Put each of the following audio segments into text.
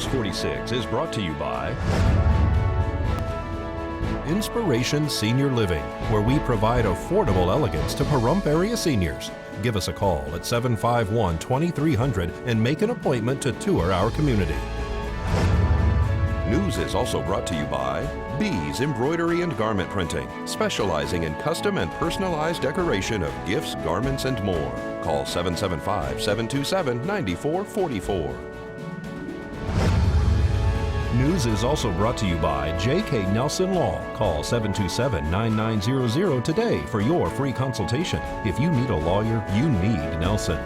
News 46 is brought to you by Inspiration Senior Living, where we provide affordable elegance to Pahrump area seniors. Give us a call at 751-2300 and make an appointment to tour our community. News is also brought to you by Bees Embroidery and Garment Printing, specializing in custom and personalized decoration of gifts, garments, and more. Call 775-727-9444. News is also brought to you by J.K. Nelson Law. Call 727-9900 today for your free consultation. If you need a lawyer, you need Nelson.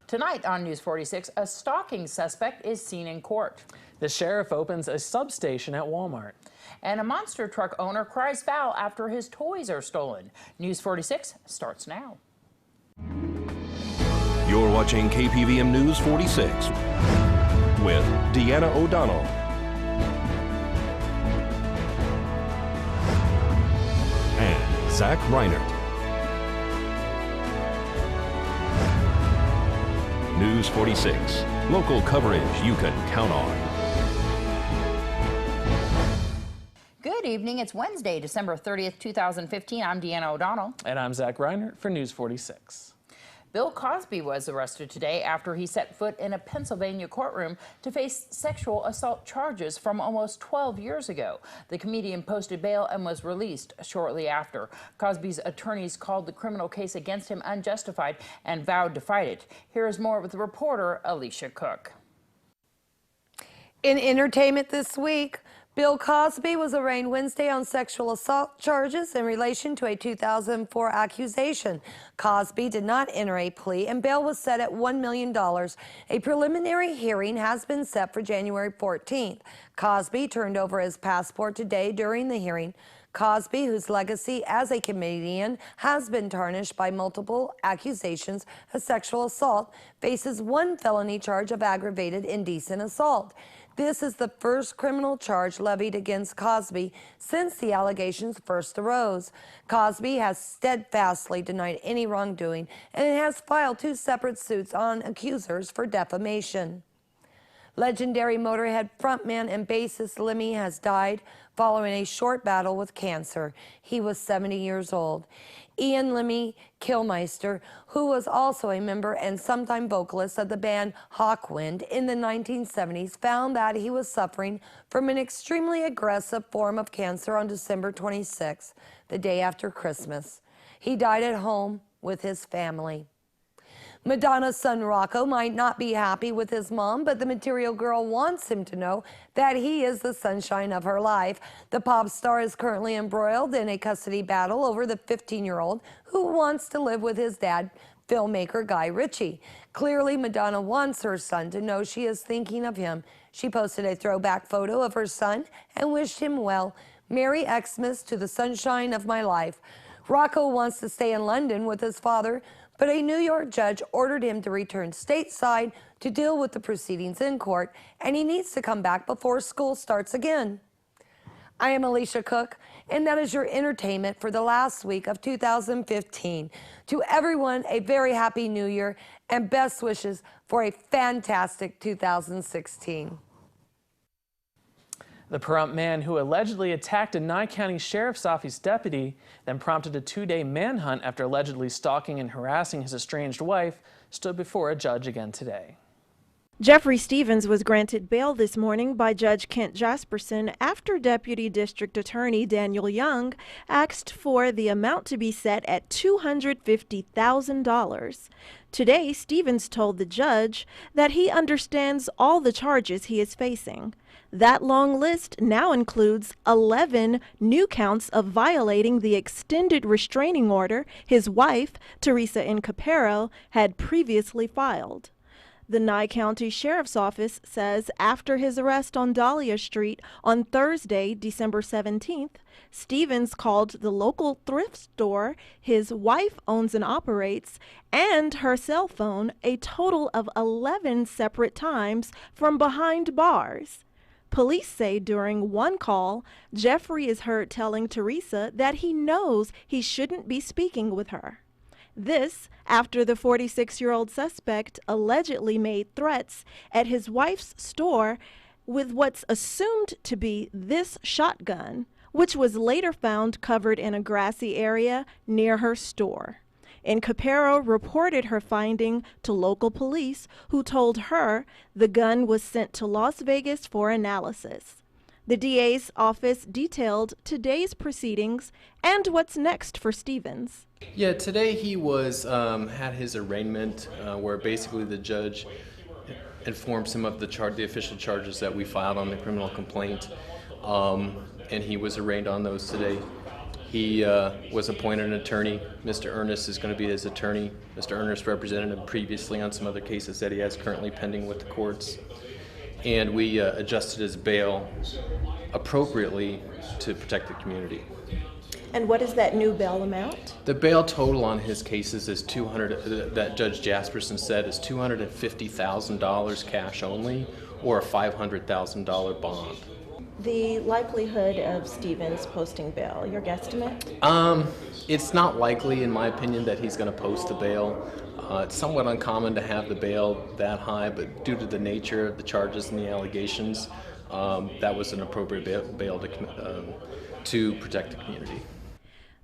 Tonight on News 46, a stalking suspect is seen in court. The sheriff opens a substation at Walmart. And a monster truck owner cries foul after his toys are stolen. News 46 starts now. You're watching KPVM News 46 with Deanna O'Donnell and Zach Reinert. News 46, local coverage you can count on. Good evening. It's Wednesday, December 30th, 2015. I'm Deanna O'Donnell. And I'm Zach Reinert for News 46. Bill Cosby was arrested today after he set foot in a Pennsylvania courtroom to face sexual assault charges from almost 12 years ago. The comedian posted bail and was released shortly after. Cosby's attorneys called the criminal case against him unjustified and vowed to fight it. Here is more with reporter Alicia Cook. In entertainment this week, Bill Cosby was arraigned Wednesday on sexual assault charges in relation to a 2004 accusation. Cosby did not enter a plea and bail was set at $1 million. A preliminary hearing has been set for January 14th. Cosby turned over his passport today during the hearing. Cosby, whose legacy as a comedian has been tarnished by multiple accusations of sexual assault, faces one felony charge of aggravated indecent assault. This is the first criminal charge levied against Cosby since the allegations first arose. Cosby has steadfastly denied any wrongdoing and has filed 2 separate suits on accusers for defamation. Legendary Motorhead frontman and bassist Lemmy has died following a short battle with cancer. He was 70 years old. Ian Lemmy Kilmister, who was also a member and sometime vocalist of the band Hawkwind in the 1970s, found that he was suffering from an extremely aggressive form of cancer on December 26, the day after Christmas. He died at home with his family. Madonna's son Rocco might not be happy with his mom, but the Material Girl wants him to know that he is the sunshine of her life. The pop star is currently embroiled in a custody battle over the 15-year-old who wants to live with his dad, filmmaker Guy Ritchie. Clearly, Madonna wants her son to know she is thinking of him. She posted a throwback photo of her son and wished him well. Merry Xmas to the sunshine of my life. Rocco wants to stay in London with his father, but a New York judge ordered him to return stateside to deal with the proceedings in court, and he needs to come back before school starts again. I am Alicia Cook, and that is your entertainment for the last week of 2015. To everyone, a very happy new year and best wishes for a fantastic 2016. The Pahrump man who allegedly attacked a Nye County Sheriff's Office deputy, then prompted a 2-day manhunt after allegedly stalking and harassing his estranged wife, stood before a judge again today. Jeffrey Stevens was granted bail this morning by Judge Kent Jasperson after Deputy District Attorney Daniel Young asked for the amount to be set at $250,000. Today, Stevens told the judge that he understands all the charges he is facing. That long list now includes 11 new counts of violating the extended restraining order his wife, Teresa Incapero, had previously filed. The Nye County Sheriff's Office says after his arrest on Dahlia Street on Thursday, December 17th, Stevens called the local thrift store his wife owns and operates and her cell phone a total of 11 separate times from behind bars. Police say during one call, Jeffrey is heard telling Teresa that he knows he shouldn't be speaking with her. This after the 46-year-old suspect allegedly made threats at his wife's store with what's assumed to be this shotgun, which was later found covered in a grassy area near her store. Incaparo reported her finding to local police, who told her the gun was sent to Las Vegas for analysis. The DA's office detailed today's proceedings and what's next for Stevens. Yeah, today he was had his arraignment where basically the judge informs him of the official charges that we filed on the criminal complaint, and he was arraigned on those today. He was appointed an attorney. Mr. Ernest is going to be his attorney. Mr. Ernest represented him previously on some other cases that he has currently pending with the courts. And we adjusted his bail appropriately to protect the community. And what is that new bail amount? The bail total on his cases is that Judge Jasperson said is $250,000 cash only, or a $500,000 bond. The likelihood of Stevens posting bail, your guesstimate? It's not likely, in my opinion, that he's going to post the bail. It's somewhat uncommon to have the bail that high, but due to the nature of the charges and the allegations, that was an appropriate bail to protect the community.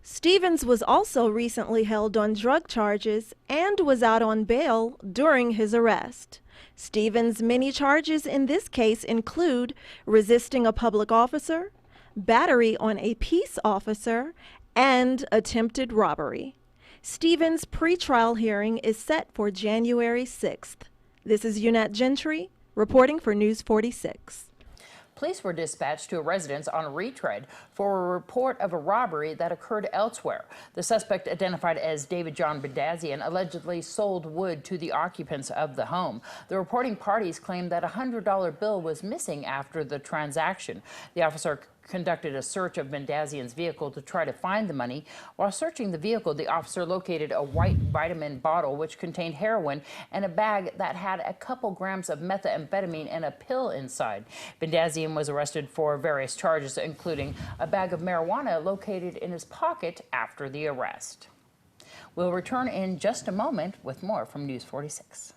Stevens was also recently held on drug charges and was out on bail during his arrest. Stevens' many charges in this case include resisting a public officer, battery on a peace officer, and attempted robbery. Stevens' pretrial hearing is set for January 6th. This is Unat Gentry reporting for News 46. Police were dispatched to a residence on Retread for a report of a robbery that occurred elsewhere. The suspect, identified as David John Bendazian, allegedly sold wood to the occupants of the home. The reporting parties claimed that a $100 bill was missing after the transaction. The officer conducted a search of Bendazian's vehicle to try to find the money. While searching the vehicle, the officer located a white vitamin bottle which contained heroin and a bag that had a couple grams of methamphetamine and a pill inside. Bendazian was arrested for various charges, including a bag of marijuana located in his pocket after the arrest. We'll return in just a moment with more from News 46.